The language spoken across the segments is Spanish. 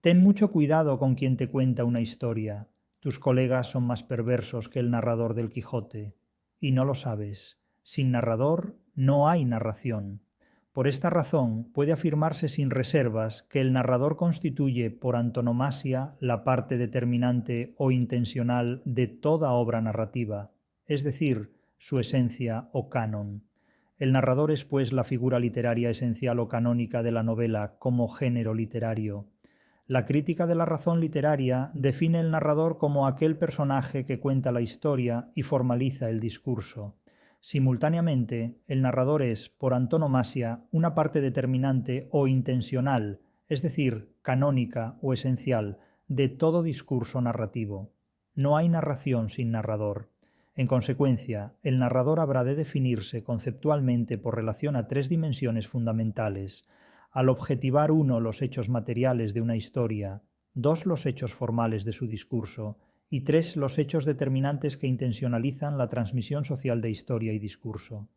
Ten mucho cuidado con quien te cuenta una historia. Tus colegas son más perversos que el narrador del Quijote. Y no lo sabes. Sin narrador no hay narración. Por esta razón puede afirmarse sin reservas que el narrador constituye por antonomasia la parte determinante o intencional de toda obra narrativa, es decir, su esencia o canon. El narrador es, pues, la figura literaria esencial o canónica de la novela como género literario. La crítica de la razón literaria define el narrador como aquel personaje que cuenta la historia y formaliza el discurso. Simultáneamente, el narrador es, por antonomasia, una parte determinante o intencional, es decir, canónica o esencial, de todo discurso narrativo. No hay narración sin narrador. En consecuencia, el narrador habrá de definirse conceptualmente por relación a tres dimensiones fundamentales: al objetivar uno los hechos materiales de una historia, dos los hechos formales de su discurso y tres los hechos determinantes que intencionalizan la transmisión social de historia y discurso.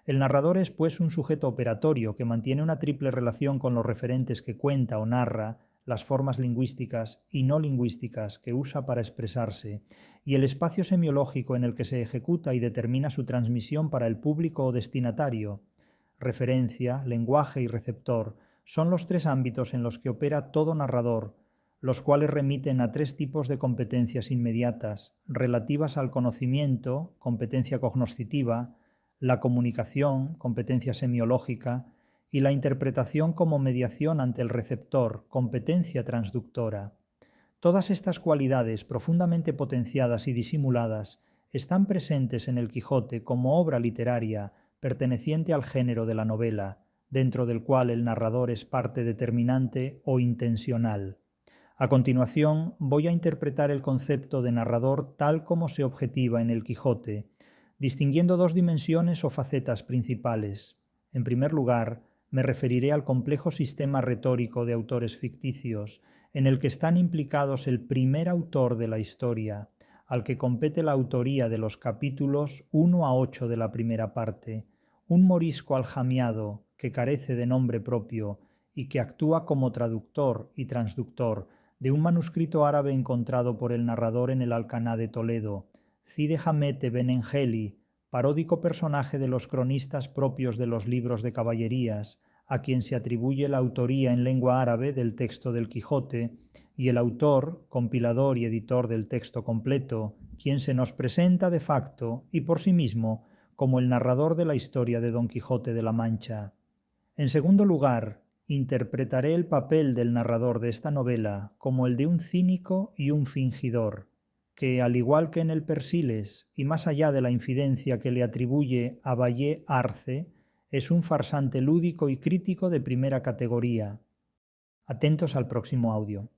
El narrador es, pues, un sujeto operatorio que mantiene una triple relación con los referentes que cuenta o narra, las formas lingüísticas y no lingüísticas que usa para expresarse, y el espacio semiológico en el que se ejecuta y determina su transmisión para el público o destinatario. Referencia, lenguaje y receptor son los tres ámbitos en los que opera todo narrador, los cuales remiten a tres tipos de competencias inmediatas, relativas al conocimiento, competencia cognoscitiva, la comunicación, competencia semiológica, y la interpretación como mediación ante el receptor, competencia transductora. Todas estas cualidades, profundamente potenciadas y disimuladas, están presentes en el Quijote como obra literaria perteneciente al género de la novela, dentro del cual el narrador es parte determinante o intencional. A continuación, voy a interpretar el concepto de narrador tal como se objetiva en el Quijote, distinguiendo dos dimensiones o facetas principales. En primer lugar, me referiré al complejo sistema retórico de autores ficticios, en el que están implicados el primer autor de la historia, al que compete la autoría de los capítulos 1 a 8 de la primera parte, un morisco aljamiado que carece de nombre propio y que actúa como traductor y transductor de un manuscrito árabe encontrado por el narrador en el Alcaná de Toledo, Cide Hamete Benengeli, paródico personaje de los cronistas propios de los libros de caballerías, a quien se atribuye la autoría en lengua árabe del texto del Quijote, y el autor, compilador y editor del texto completo, quien se nos presenta de facto y por sí mismo como el narrador de la historia de Don Quijote de la Mancha. En segundo lugar, interpretaré el papel del narrador de esta novela como el de un cínico y un fingidor, que, al igual que en el Persiles, y más allá de la infidencia que le atribuye a Bayé Arce, es un farsante lúdico y crítico de primera categoría. Atentos al próximo audio.